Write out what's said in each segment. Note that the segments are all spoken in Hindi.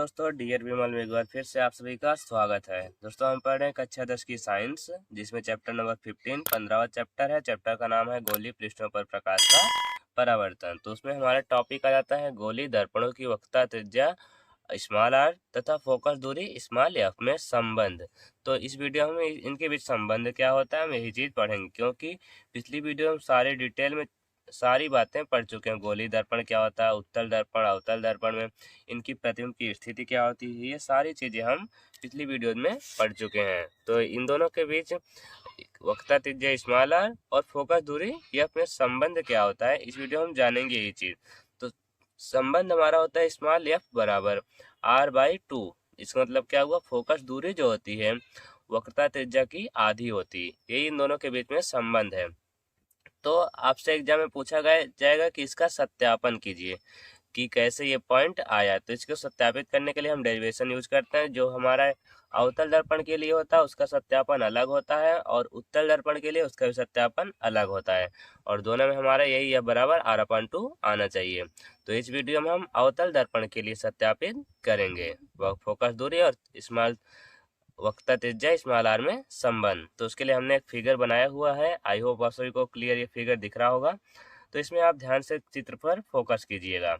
दोस्तों, डियर विमल में एक बार फिर से आप सभी का स्वागत है। दोस्तों, हम पढ़ रहे हैं कक्षा 10 की साइंस, जिसमें चैप्टर नंबर 15 15वां चैप्टर है। चैप्टर का नाम है गोली पृष्ठों पर प्रकाश का परावर्तन। तो उसमें हमारा टॉपिक आ जाता है गोली दर्पणों की वक्रता त्रिज्या स्मॉल आर तथा फोकस दूरी स्मॉल एफ में संबंध। तो इस वीडियो में इनके बीच संबंध क्या होता है हम यही चीज पढ़ेंगे, क्योंकि पिछली वीडियो में सारे डिटेल में सारी बातें पढ़ चुके हैं। गोली दर्पण क्या होता है, उत्तल दर्पण, अवतल दर्पण में इनकी प्रतिबिंब की स्थिति क्या होती है, ये सारी चीजें हम पिछली वीडियो में पढ़ चुके हैं। तो इन दोनों के बीच वक्रता त्रिज्या स्मॉल आर और फोकस दूरी ये अपने संबंध क्या होता है, इस वीडियो हम जानेंगे ये चीज। तो संबंध हमारा होता है स्मॉल एफ बराबर r/2। इसका मतलब क्या हुआ, फोकस दूरी जो होती है वक्रता त्रिज्या की आधी होती है। यही इन दोनों के बीच में संबंध है। तो आपसे एग्जाम में पूछा जाएगा कि इसका सत्यापन कीजिए कि कैसे ये पॉइंट आया। तो इसको सत्यापित करने के लिए हम डेरिवेशन यूज करते हैं। जो हमारा अवतल दर्पण के लिए होता है उसका सत्यापन अलग होता है, और उत्तल दर्पण के लिए उसका भी सत्यापन अलग होता है, और दोनों में हमारा यही है बराबर r/2 आना चाहिए। तो इस वीडियो में हम अवतल दर्पण के लिए सत्यापित करेंगे फोकस दूरी और स्मॉल वक्रता त्रिज्या स्मॉल आर में संबंध। तो उसके लिए हमने एक फिगर बनाया हुआ है। आई होप आप सभी को क्लियर ये फिगर दिख रहा होगा। तो इसमें आप ध्यान से चित्र पर फोकस कीजिएगा।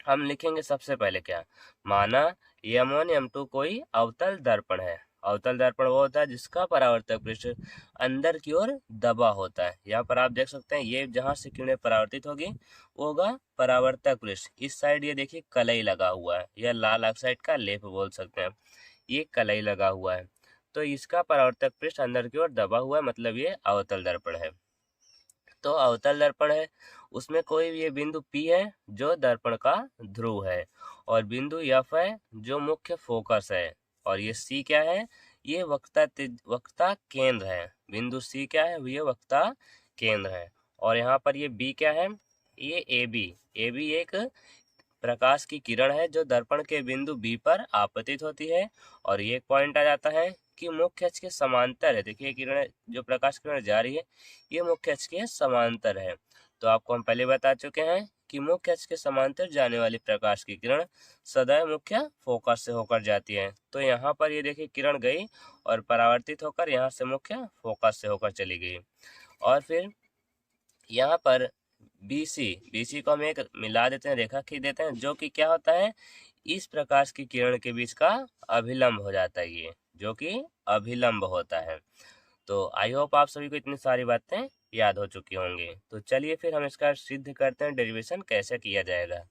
हम लिखेंगे सबसे पहले क्या, माना m1 m2 कोई अवतल दर्पण है। अवतल दर्पण वो होता है जिसका परावर्तक पृष्ठ अंदर की ओर दबा होता है। यहाँ पर आप देख सकते हैं ये जहां से किरणें परावर्तित होगी वो होगा परावर्तक पृष्ठ। इस साइड ये देखिए कलई लगा हुआ है, यह लाल ऑक्साइड का लेप बोल सकते हैं, ये कलई लगा हुआ है। तो इसका परावर्तक पृष्ठ अंदर की ओर दबा हुआ है, मतलब ये अवतल दर्पण है। तो अवतल दर्पण है उसमें कोई ये बिंदु P है जो दर्पण का ध्रुव है, और बिंदु F है जो मुख्य फोकस है, और ये C क्या है, ये वक्रता केंद्र है। बिंदु C क्या है, ये वक्रता केंद्र है। और यहाँ पर ये B क्या है, ये AB एक प्रकाश की किरण है जो दर्पण के बिंदु B पर आपतित होती है। और ये एक पॉइंट आ जाता है कि मुख्य अक्ष के समांतर है। देखिए किरण जो प्रकाश किरण जा रही है ये मुख्य अक्ष के समांतर है। तो आपको हम पहले बता चुके हैं कि मुख्य अक्ष के समांतर जाने वाली प्रकाश की किरण सदैव मुख्य फोकस से होकर जाती है। तो यहाँ पर ये देखिए किरण गई और परावर्तित होकर यहाँ से मुख्य फोकस से होकर चली गई। और फिर यहाँ पर BC को हम एक मिला देते हैं, रेखा खींच देते हैं, जो कि क्या होता है, इस प्रकाश की किरण के बीच का अभिलंब हो जाता है, ये जो कि अभिलंब होता है। तो आई होप आप सभी को इतनी सारी बातें याद हो चुकी होंगी। तो चलिए फिर हम इसका सिद्ध करते हैं, डेरिवेशन कैसे किया जाएगा।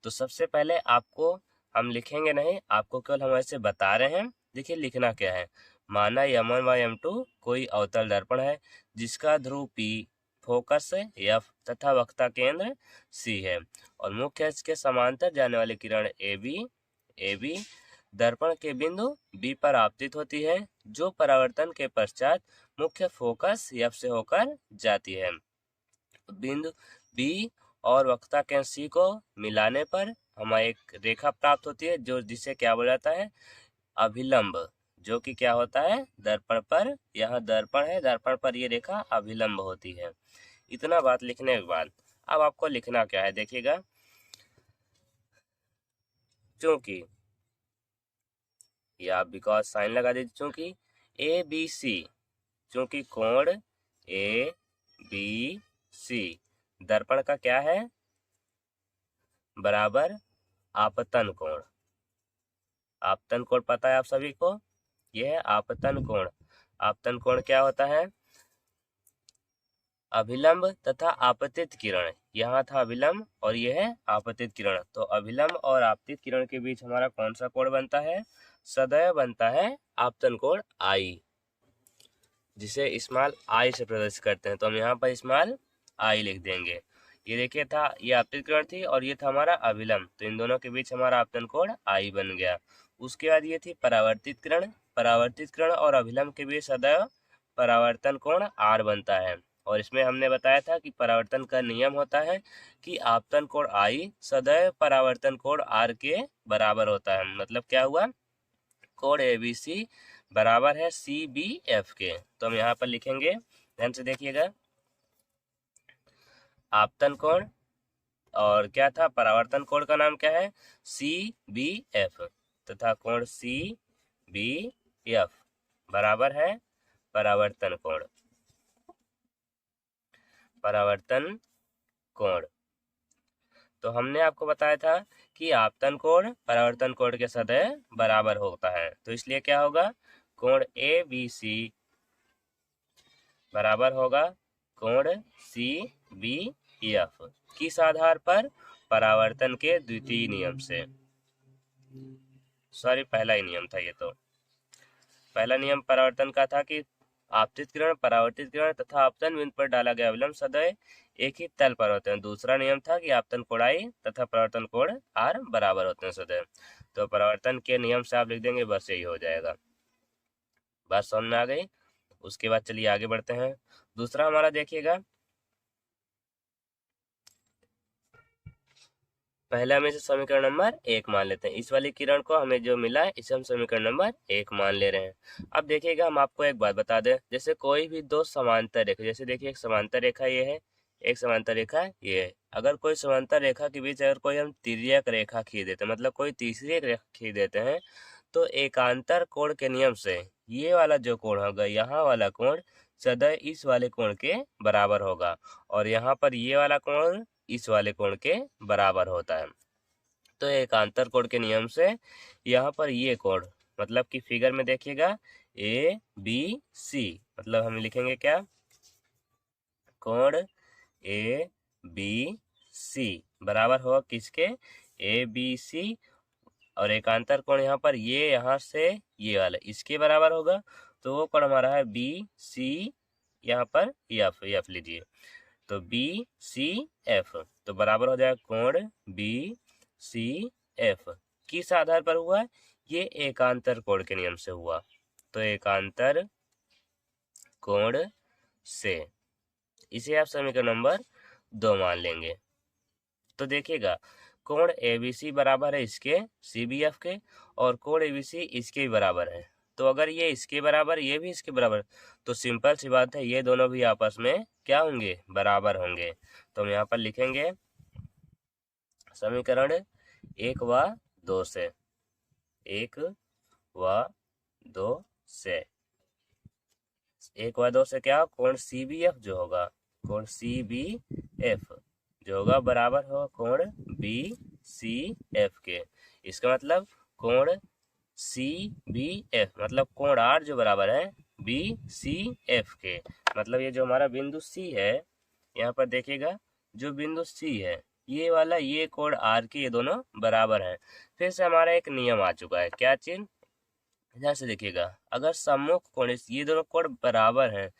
तो सबसे पहले आपको हम लिखेंगे नहीं, आपको केवल हम ऐसे बता रहे हैं। देखिए लिखना क्या है, माना m1 व m2 कोई अवतल दर्पण है जिसका ध्रुव P फोकस F तथा वक्रता केंद्र C है, और मुख्य अक्ष के समांतर जाने वाली किरण AB दर्पण के बिंदु B पर आपतित होती है, जो परावर्तन के पश्चात मुख्य फोकस F से होकर जाती है। बिंदु B और वक्रता केंद्र C को मिलाने पर हमें एक रेखा प्राप्त होती है जो जिसे क्या बोला जाता है, अभिलंब, जो कि क्या होता है, दर्पण पर, यह दर्पण है, दर्पण पर ये रेखा अभिलंब होती है। इतना बात लिखने के बाद अब आपको लिखना क्या है, देखिएगा, चूंकि या बिकॉज साइन लगा दीजिए, चूंकि ABC, चूंकि कोण ABC दर्पण का क्या है, बराबर आपतन कोण। आपतन कोण पता है आप सभी को, यह है आपतन कोण। आपतन कोण क्या होता है, अभिलंब तथा आपतित किरण। यहाँ था अभिलंब और यह है आपतित किरण। तो अभिलंब और आपतित किरण के बीच हमारा कौन सा कोण बनता है, सदैव बनता है आपतन कोण I, जिसे स्मॉल I से प्रदर्शित करते हैं। तो हम यहाँ पर स्मॉल I लिख देंगे। ये देखिए था, ये आपतित किरण थी और ये था हमारा अभिलंब, तो इन दोनों के बीच हमारा आपतन कोण I बन गया। उसके बाद ये थी परावर्तित किरण। परावर्तित किरण और अभिलंब के बीच सदैव परावर्तन कोण R बनता है, और इसमें हमने बताया था कि परावर्तन का नियम होता है कि आपतन कोण I सदैव परावर्तन कोण R के बराबर होता है। मतलब क्या हुआ, कोण ABC बराबर है CBF के। तो हम यहाँ पर लिखेंगे, ध्यान से देखिएगा, आपतन कोण और क्या था, परावर्तन कोण का नाम क्या है, CBF, तथा कोण CBF बराबर है परावर्तन कोण। परावर्तन कोण, तो हमने आपको बताया था कि आपतन कोण परावर्तन कोण के सदैव बराबर होता है, तो इसलिए क्या होगा, कोण ABC बराबर होगा कोण CBF, किस आधार पर, परावर्तन के द्वितीय नियम से। सॉरी, पहला ही नियम था ये, तो पहला नियम परावर्तन का था कि आपतित किरण, परावर्तित किरण तथा आपतन बिंदु पर डाला गया अवलंब सदैव एक ही तल पर होते हैं। दूसरा नियम था कि आपतन कोण I तथा परावर्तन कोण R बराबर होते हैं सदैव। तो परावर्तन के नियम से आप लिख देंगे, बस यही हो जाएगा। बात समझ में आ गई। उसके बाद चलिए आगे बढ़ते हैं। दूसरा हमारा देखिएगा, पहले हम इसे समीकरण नंबर 1 मान लेते हैं। इस वाली किरण को हमें जो मिला है इसे हम समीकरण नंबर 1 मान ले रहे हैं। अब देखिएगा, हम आपको एक बात बता दें, जैसे कोई भी दो समांतर रेखा, जैसे देखिए एक समांतर रेखा ये है, एक समांतर रेखा ये है। अगर कोई समांतर रेखा के बीच अगर कोई हम तिर्यक रेखा खींच देते हैं, मतलब कोई तीसरी एक रेखा खींच देते हैं, तो एकांतर कोण के नियम से ये वाला जो कोण होगा, यहाँ वाला कोण सदैव इस वाले कोण के बराबर होगा, और यहाँ पर ये वाला कोण इस वाले कोण के बराबर होता है। तो एकांतर कोण के नियम से यहाँ पर ये कोण, मतलब कि फिगर में देखिएगा ABC, मतलब हम लिखेंगे क्या, कोण ABC बराबर होगा किसके, ABC, और एकांतर कोण यहाँ पर ये, यहाँ से ये वाला इसके बराबर होगा, तो वो कोण हमारा है BC, यहाँ पर F लीजिए, तो BCF, तो बराबर हो जाएगा कोण BCF। किस आधार पर हुआ, ये एकांतर कोण के नियम से हुआ, तो एकांतर कोण से, इसे आप समीकरण नंबर 2 मान लेंगे। तो देखिएगा, कोण ABC बराबर है इसके CBF के, और कोण ABC इसके भी बराबर है। तो अगर ये इसके बराबर, ये भी इसके बराबर, तो सिंपल सी बात है, ये दोनों भी आपस में क्या होंगे, बराबर होंगे। तो हम यहाँ पर लिखेंगे समीकरण 1 व 2 से, 1 व 2 से, 1 व 2 से क्या, कोण CBF जो होगा, कोण CBF जो होगा बराबर होगा कोण BCF के। इसका मतलब कोण CBF, मतलब कोण R जो बराबर है BCF के, मतलब ये जो हमारा बिंदु C है, यहाँ पर देखिएगा जो बिंदु C है, ये वाला ये कोण R के, ये दोनों बराबर हैं। फिर से हमारा एक नियम आ चुका है, क्या चीज, ध्यान से देखिएगा, अगर सम्मुख कोण, ये दोनों कोण बराबर हैं,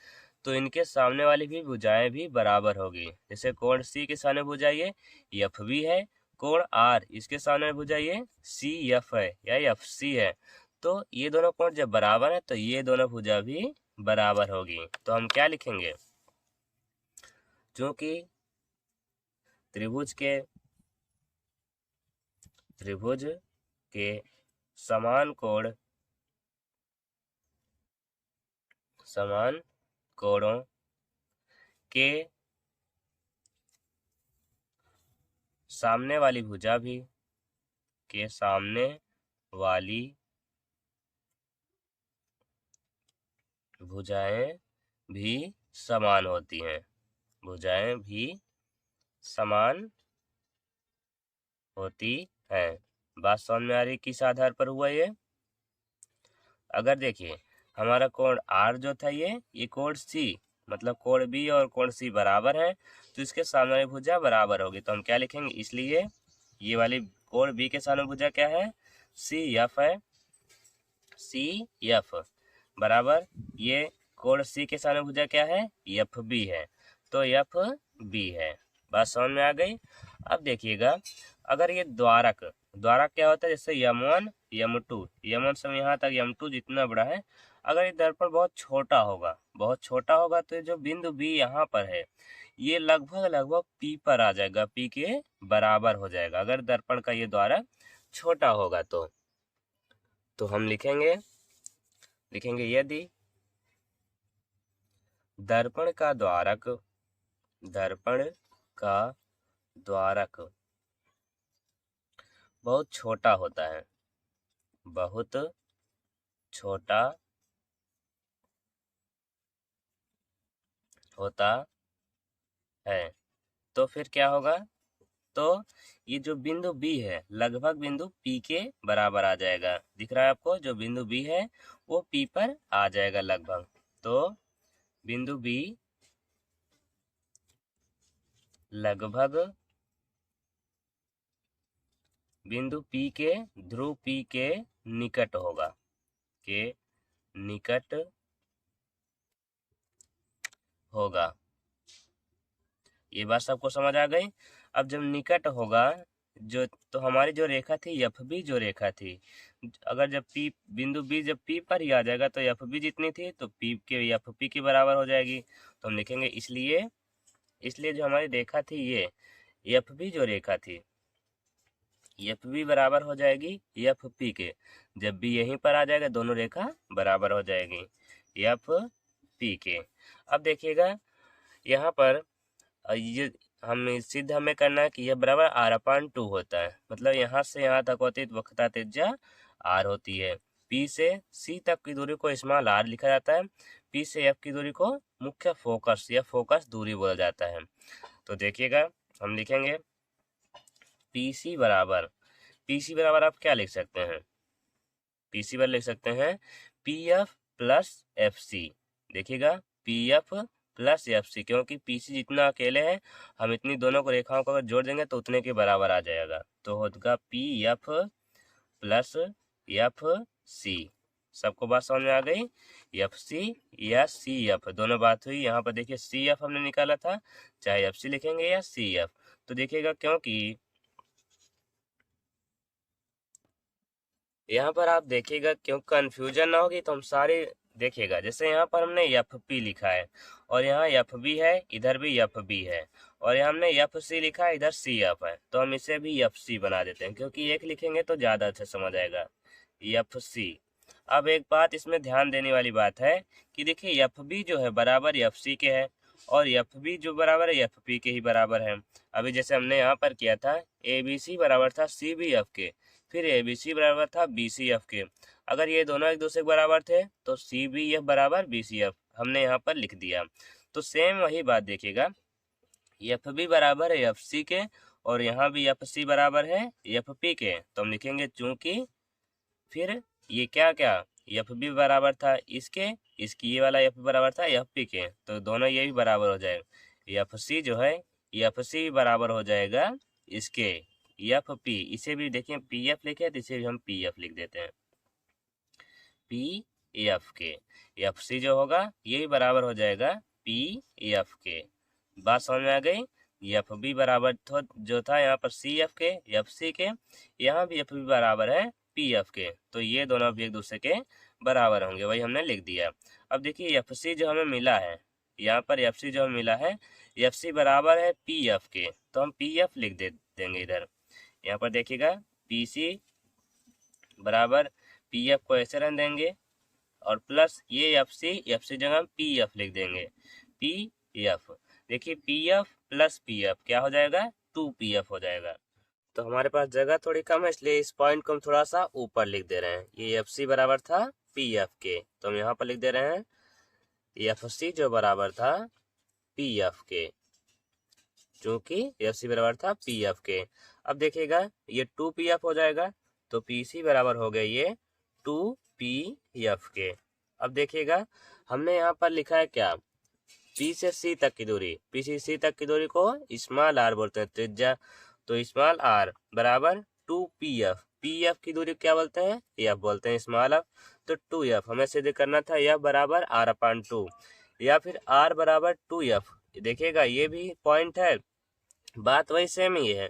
तो इनके सामने वाली भी भुजाएं भी बराबर होगी। जैसे कोण C के सामने भुजा ये F भी है, कोण R इसके सामने भुजा ये CF है या FC है, तो ये दोनों कोण जब बराबर है तो ये दोनों भुजा भी बराबर होगी। तो हम क्या लिखेंगे, चूंकि त्रिभुज के समान कोणों के सामने वाली भुजा भी भुजाएं भी समान होती हैं, भुजाएं भी समान होती हैं। बात समझ में आ रही, किस आधार पर हुआ ये, अगर देखिए हमारा कोण R जो था ये कोण C, मतलब कोण B और कोण C बराबर है, तो इसके सामने वाली भुजा बराबर होगी। तो हम क्या लिखेंगे, इसलिए ये वाली कोण B के सामने भुजा क्या है, CF है, CF बराबर ये कोण C के सामने भुजा क्या है, FB है, तो FB है। बात समझ में आ गई। अब देखिएगा, अगर ये द्वारक क्या होता है, जैसे M1 M2 से यहाँ तक M2 जितना बड़ा है, अगर ये दर्पण बहुत छोटा होगा तो जो बिंदु B यहाँ पर है, ये लगभग P पर आ जाएगा, P के बराबर हो जाएगा, अगर दर्पण का ये द्वारक छोटा होगा तो हम लिखेंगे यदि दर्पण का द्वारक बहुत छोटा होता है, बहुत छोटा होता है। तो फिर क्या होगा, तो ये जो बिंदु बी है लगभग बिंदु पी के बराबर आ जाएगा। दिख रहा है आपको, जो बिंदु बी है वो पी पर आ जाएगा लगभग। तो बिंदु बी लगभग बिंदु पी के ध्रुव पी के निकट होगा, के निकट होगा। ये बात सबको समझ आ गई। अब जब निकट होगा, जो तो हमारी जो रेखा थी एफ बी जो रेखा थी, अगर जब पी बिंदु बी जब पी पर ही आ जाएगा तो एफ बी जितनी थी तो पी के एफ पी के बराबर हो जाएगी। तो हम लिखेंगे इसलिए जो हमारी रेखा थी ये एफ बी जो रेखा थी एफ बी बराबर हो जाएगी एफ पी के। जब भी यहीं पर आ जाएगा दोनों रेखा बराबर हो जाएगी एफ पी के। अब देखिएगा यहाँ पर ये हम सिद्ध हमें करना है कि यह बराबर r/2 होता है। मतलब यहाँ से यहाँ तक होती है तो वक्रता त्रिज्या r होती है। P से C तक की दूरी को स्मॉल r लिखा जाता है। P से F की दूरी को मुख्य फोकस या फोकस दूरी बोला जाता है। तो देखिएगा हम लिखेंगे PC बराबर आप क्या लिख सकते हैं, PC बराबर लिख सकते हैं PF प्लस FC। देखिएगा PF प्लस FC, क्योंकि PC जितना अकेले है हम इतनी दोनों को रेखाओं को अगर जोड़ देंगे तो उतने के बराबर आ जाएगा। तो होगा PF प्लस FC। सबको बात समझ में आ गई। FC या CF दोनों बात हुई। यहाँ पर देखिए CF हमने निकाला था, चाहे FC लिखेंगे या CF। तो देखिएगा क्योंकि यहाँ पर आप देखिएगा क्यों कंफ्यूजन ना होगी तो हम सारे देखिएगा। जैसे यहाँ पर हमने एफ पी लिखा है और यहाँ एफ बी है, इधर भी एफ बी है, और यहाँ हमने एफ सी लिखा है, इधर सी एफ है, तो हम इसे भी एफ सी बना देते हैं क्योंकि एक लिखेंगे तो ज़्यादा अच्छा समझ आएगा, एफ सी। अब एक बात इसमें ध्यान देने वाली बात है कि देखिए एफ बी जो है बराबर एफ सी के है और एफ बी जो बराबर है एफ पी के ही बराबर है। अभी जैसे हमने यहाँ पर किया था ए बी सी बराबर था सी बी एफ के, फिर ए बी सी बराबर था बी सी एफ के। अगर ये दोनों एक दूसरे के बराबर थे तो सी बी एफ बराबर बी सी एफ हमने यहाँ पर लिख दिया। तो सेम वही बात देखिएगा, एफ बी बराबर है एफ सी के और यहाँ भी एफ सी बराबर है एफ पी के। तो हम लिखेंगे चूंकि फिर ये क्या एफ बी बराबर था इसकी ये वाला एफ बराबर था एफ पी के, तो दोनों ये भी बराबर हो जाएगा। एफ सी जो है एफ सी बराबर हो जाएगा इसके एफ पी। इसे भी देखिए पी एफ लिखे तो इसे भी हम पी एफ लिख देते हैं, पी एफ के। एफ सी जो होगा ये भी बराबर हो जाएगा पी एफ के। बात समझ में आ गई। एफ बी बराबर जो था यहाँ पर सी एफ के एफ सी के, यहाँ भी एफ बी बराबर है पी एफ के, तो ये दोनों भी एक दूसरे के बराबर होंगे, वही हमने लिख दिया। अब देखिए एफ सी जो हमें मिला है, यहाँ पर एफ सी जो हमें मिला है एफ सी बराबर है पी एफ के, तो हम पी एफ लिख देंगे इधर। यहाँ पर देखिएगा पी सी बराबर पी एफ को ऐसे रन देंगे और प्लस ये एफ सी जगह हम पी एफ लिख देंगे, पी एफ। देखिए P F plus P F क्या हो जाएगा, 2PF हो जाएगा। तो हमारे पास जगह थोड़ी कम है इसलिए इस पॉइंट को हम थोड़ा सा ऊपर लिख दे रहे हैं। ये एफ सी बराबर था पी एफ के, तो हम यहाँ पर लिख दे रहे हैं एफ सी जो बराबर था पी एफ के, चूंकि एफ सी बराबर था पी एफ के। अब देखिएगा ये 2PF हो जाएगा, तो पी सी बराबर हो गया ये 2PF के। अब देखिएगा हमने यहाँ पर लिखा है क्या, पी से सी तक की दूरी, पी से सी तक की दूरी को स्मॉल आर बोलते हैं त्रिज्या, तो स्मॉल आर बराबर 2PF। PF की दूरी क्या बोलते हैं, एफ बोलते हैं स्मॉल एफ, तो 2F हमें सिद्ध करना था एफ बराबर r/2 या फिर r बराबर 2F। देखिएगा ये भी पॉइंट है, बात वही सेम ही है।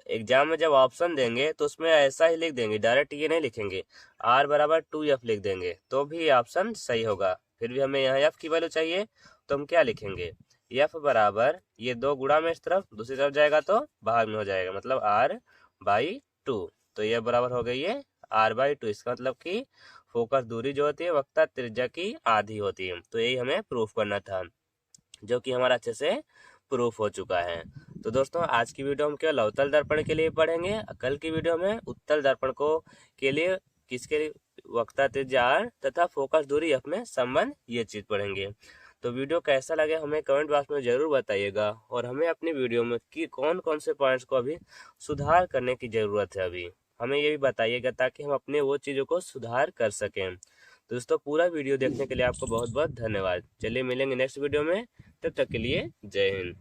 एग्जाम में जब ऑप्शन देंगे तो उसमें ऐसा ही लिख देंगे, डायरेक्ट ये नहीं लिखेंगे, r बराबर 2F लिख देंगे तो भी ऑप्शन सही होगा। फिर भी हमें यहाँ f की वैल्यू चाहिए तो हम क्या लिखेंगे, f बराबर ये 2 गुणा में इस तरफ दूसरी तरफ जाएगा तो भाग में हो जाएगा, मतलब r/2। तो यह बराबर हो गई है r/2। इसका मतलब कि फोकस दूरी जो होती है वक्रता त्रिज्या की आधी होती है। तो यही हमें प्रूफ करना था, जो कि हमारा अच्छे से प्रूफ हो चुका है। तो दोस्तों आज की वीडियो हम केवल अवतल दर्पण के लिए पढ़ेंगे। कल की वीडियो में उत्तल दर्पण को के लिए किसके वक्रता त्रिज्या r तथा फोकस दूरी f में संबंध ये चीज पढ़ेंगे। तो वीडियो कैसा लगे हमें कमेंट बॉक्स में जरूर बताइएगा, और हमें अपनी वीडियो में कि कौन कौन से पॉइंट्स को अभी सुधार करने की जरूरत है, अभी हमें ये भी बताइएगा ताकि हम अपने वो चीज़ों को सुधार कर सकें। तो दोस्तों पूरा वीडियो देखने के लिए आपको बहुत बहुत धन्यवाद। चलिए मिलेंगे नेक्स्ट वीडियो में, तब तक के लिए जय हिंद।